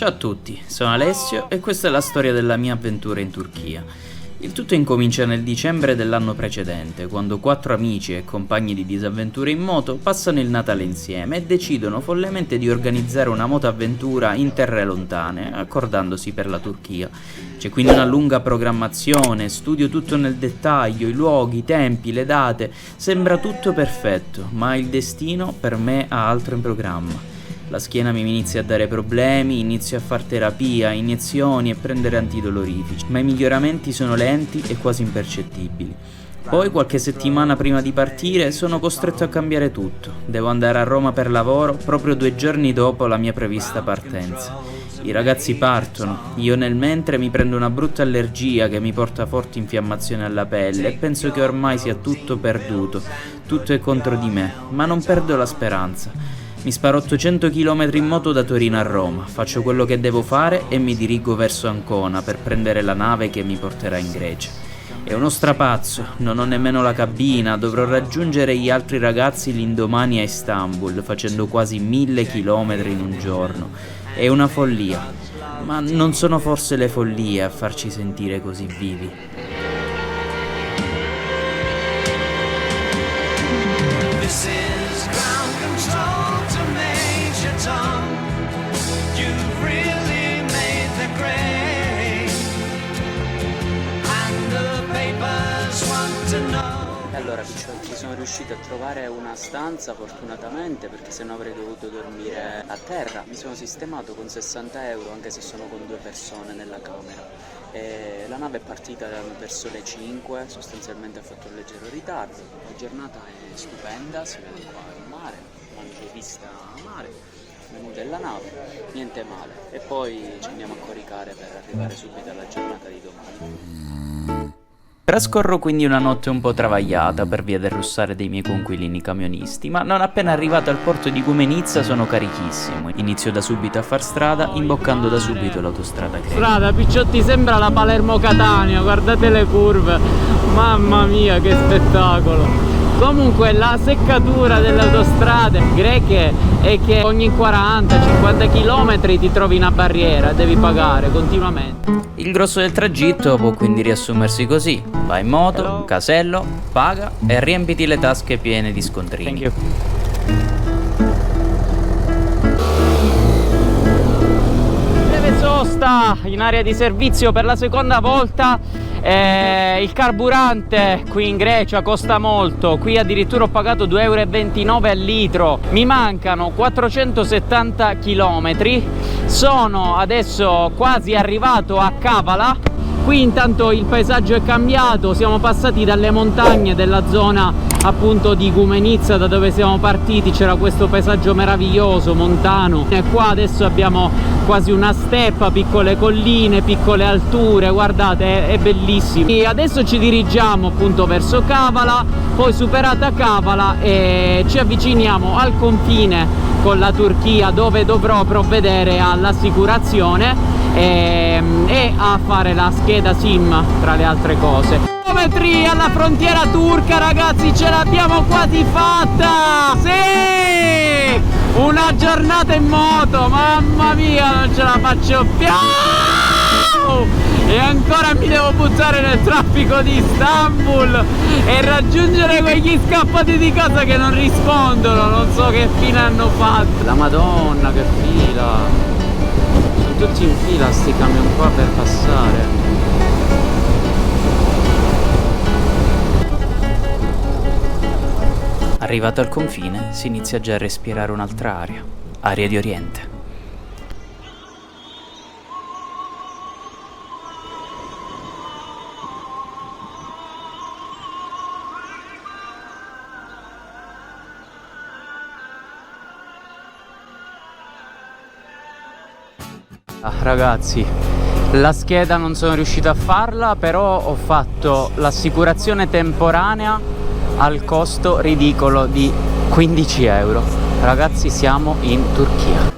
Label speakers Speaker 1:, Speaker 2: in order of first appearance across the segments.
Speaker 1: Ciao a tutti, sono Alessio e questa è la storia della mia avventura in Turchia. Il tutto incomincia nel dicembre dell'anno precedente, quando 4 amici e compagni di disavventure in moto passano il Natale insieme e decidono follemente di organizzare una motoavventura in terre lontane, accordandosi per la Turchia. C'è quindi una lunga programmazione, studio tutto nel dettaglio, i luoghi, i tempi, le date, sembra tutto perfetto, ma il destino per me ha altro in programma. La schiena mi inizia a dare problemi, inizio a far terapia, iniezioni e prendere antidolorifici, ma i miglioramenti sono lenti e quasi impercettibili. Poi, qualche settimana prima di partire, sono costretto a cambiare tutto. Devo andare a Roma per lavoro proprio 2 giorni dopo la mia prevista partenza. I ragazzi partono, io nel mentre mi prendo una brutta allergia che mi porta forti infiammazioni alla pelle e penso che ormai sia tutto perduto, tutto è contro di me, ma non perdo la speranza. Mi sparo 800 km in moto da Torino a Roma, faccio quello che devo fare e mi dirigo verso Ancona per prendere la nave che mi porterà in Grecia. È uno strapazzo, non ho nemmeno la cabina, dovrò raggiungere gli altri ragazzi l'indomani a Istanbul, facendo quasi 1000 km in un giorno. È una follia, ma non sono forse le follie a farci sentire così vivi.
Speaker 2: Allora picciotti, sono riuscito a trovare una stanza fortunatamente, perché sennò avrei dovuto dormire a terra. Mi sono sistemato con 60 euro, anche se sono con 2 persone nella camera. La nave è partita verso le 5, sostanzialmente ha fatto un leggero ritardo. La giornata è stupenda, si vede qua il mare, anche vista a mare, il menù della nave, niente male. E poi ci andiamo a coricare per arrivare subito alla giornata di domani.
Speaker 1: Trascorro quindi una notte un po' travagliata per via del russare dei miei coinquilini camionisti, ma non appena arrivato al porto di Gumenizza sono carichissimo. Inizio da subito a far strada, imboccando da subito l'autostrada greca.
Speaker 3: Strada, picciotti, sembra la Palermo-Catania, guardate le curve, mamma mia che spettacolo. Comunque la seccatura delle autostrade greche è che ogni 40-50 km ti trovi una barriera, devi pagare continuamente.
Speaker 1: Il grosso del tragitto può quindi riassumersi così: vai in moto, casello, paga e riempiti le tasche piene di scontrini.
Speaker 3: Thank you. Breve sosta in area di servizio per la seconda volta. Il carburante qui in Grecia costa molto, qui addirittura ho pagato 2,29 euro al litro. Mi mancano 470 km, sono adesso quasi arrivato a Kavala. Qui intanto il paesaggio è cambiato, siamo passati dalle montagne della zona appunto di Gumenizza, da dove siamo partiti, c'era questo paesaggio meraviglioso montano, e qua adesso abbiamo quasi una steppa, piccole colline, piccole alture, guardate, è bellissimo. E adesso ci dirigiamo appunto verso Kavala, poi superata Kavala ci avviciniamo al confine con la Turchia, dove dovrò provvedere all'assicurazione e a fare la scheda SIM, tra le altre cose. Chilometri alla frontiera turca, ragazzi, ce l'abbiamo quasi fatta! Sì! Una giornata in moto, mamma mia, non ce la faccio più! E ancora mi devo buttare nel traffico di Istanbul e raggiungere quegli scappati di casa che non rispondono, non so che fine hanno fatto. La Madonna, che fila! Sono tutti in fila sti camion qua per passare.
Speaker 1: Arrivato al confine si inizia già a respirare un'altra aria di Oriente.
Speaker 3: Ragazzi, la scheda non sono riuscito a farla, però ho fatto l'assicurazione temporanea al costo ridicolo di 15 euro. Ragazzi, siamo in Turchia.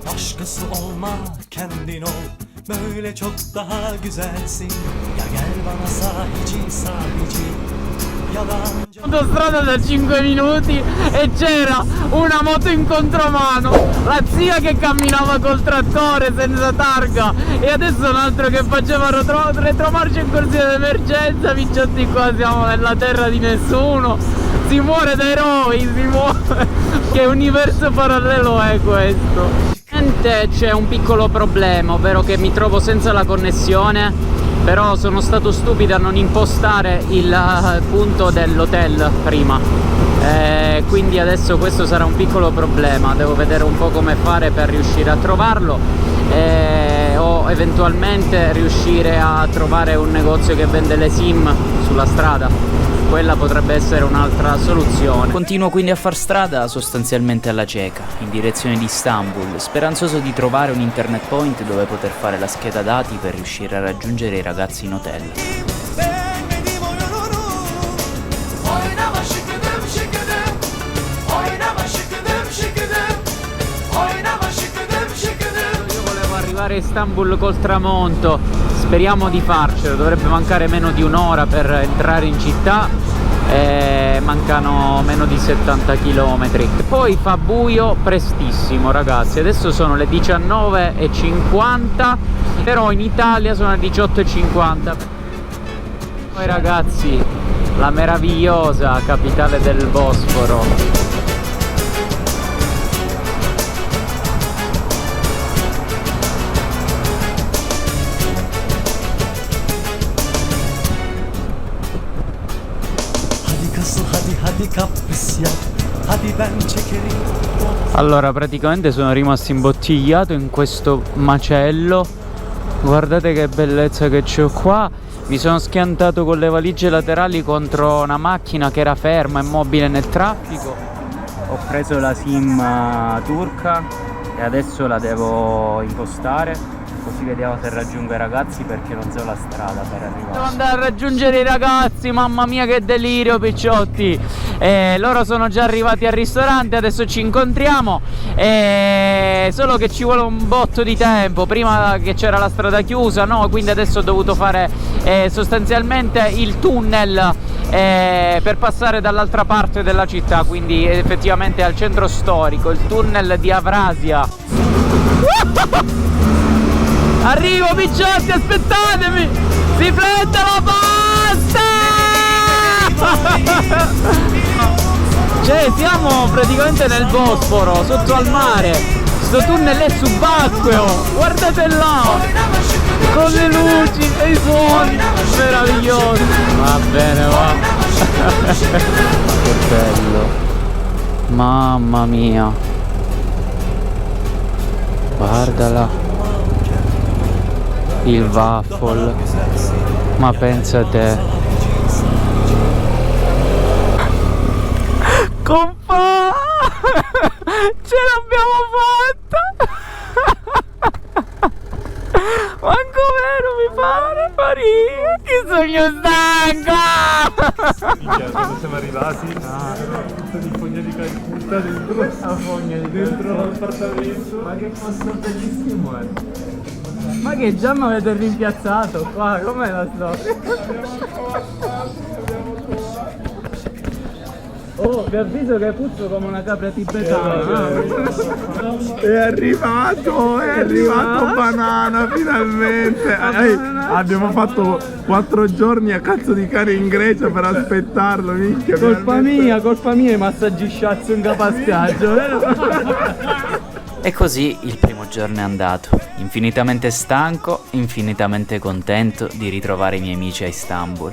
Speaker 4: Başkası olma, kendin ol. Böyle çok daha güzelsin. Ya gel bana sahici sahici. yalancı.
Speaker 3: Autostrada da 5 minuti e c'era una moto in contromano, la zia che camminava col trattore senza targa e adesso un altro che faceva retromarcia in corsia d'emergenza. Picciotti, qua siamo nella terra di nessuno, si muore da eroi, si muore. Che universo parallelo è questo? C'è un piccolo problema, ovvero che mi trovo senza la connessione, però sono stato stupido a non impostare il punto dell'hotel prima, quindi adesso questo sarà un piccolo problema, devo vedere un po' come fare per riuscire a trovarlo, o eventualmente riuscire a trovare un negozio che vende le SIM sulla strada. Quella potrebbe essere un'altra soluzione.
Speaker 1: Continuo quindi a far strada sostanzialmente alla cieca, in direzione di Istanbul, speranzoso di trovare un internet point dove poter fare la scheda dati per riuscire a raggiungere i ragazzi in hotel.
Speaker 4: Beğenmediğim oyununu oynama şıkıdım şıkıdım, oynama şıkıdım şıkıdım, oynama şıkıdım şıkıdım.
Speaker 3: Io volevo arrivare a Istanbul col tramonto, speriamo di farcelo, dovrebbe mancare meno di un'ora per entrare in città, mancano meno di 70 km. E poi fa buio prestissimo ragazzi, adesso sono le 19:50, però in Italia sono le 18:50. Poi ragazzi, la meravigliosa capitale del Bosforo.
Speaker 4: Hadi kapris yap, hadi ben çekerim.
Speaker 3: Allora, praticamente sono rimasto imbottigliato in questo macello. Guardate che bellezza che c'ho qua. Mi sono schiantato con le valigie laterali contro una macchina che era ferma, immobile nel traffico. Ho preso la SIM turca e adesso la devo impostare, così vediamo se raggiungo i ragazzi, perché non so la strada per arrivare. Devo andare a raggiungere i ragazzi, mamma mia che delirio picciotti. Loro sono già arrivati al ristorante, adesso ci incontriamo, solo che ci vuole un botto di tempo, prima che c'era la strada chiusa, no? Quindi adesso ho dovuto fare sostanzialmente il tunnel per passare dall'altra parte della città, quindi effettivamente al centro storico, il tunnel di Avrasia. Arrivo picciotti, aspettatemi! Si fletta la pasta! Cioè siamo praticamente nel Bosforo, sotto al mare. Sto tunnel è subacqueo, guardate là! Con le luci e i suoni, meraviglioso! Va bene, va! Che bello! Mamma mia! Guardala! Il waffle, ma pensa a te. Compa, ce l'abbiamo fatta. Manco vero mi pare, Maria, che sogno stanca.
Speaker 5: Quando siamo arrivati c'era tutta di fogna di Calcutta dentro l'appartamento.
Speaker 3: Ma che posto bellissimo è. Ma che già mi avete rimpiazzato qua, com'è la storia? Oh, vi avviso che puzzo come una capra tibetana.
Speaker 5: È arrivato Banana, finalmente. Abbiamo fatto 4 giorni a cazzo di cane in Grecia per aspettarlo, minchia.
Speaker 3: Colpa mia, i massaggi sciazzo in capastiaggio, vero?
Speaker 1: E così il primo giorno è andato, infinitamente stanco, infinitamente contento di ritrovare i miei amici a Istanbul.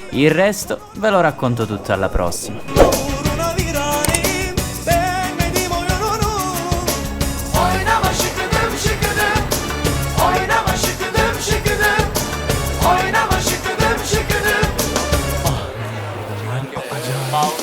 Speaker 1: Il resto ve lo racconto tutto alla prossima.
Speaker 4: Uğruna viranim, beğenmediğim oyununu oynama şıkıdım şıkıdım, oynama şıkıdım şıkıdım, oynama şıkıdım şıkıdım. Ah, ben acayip.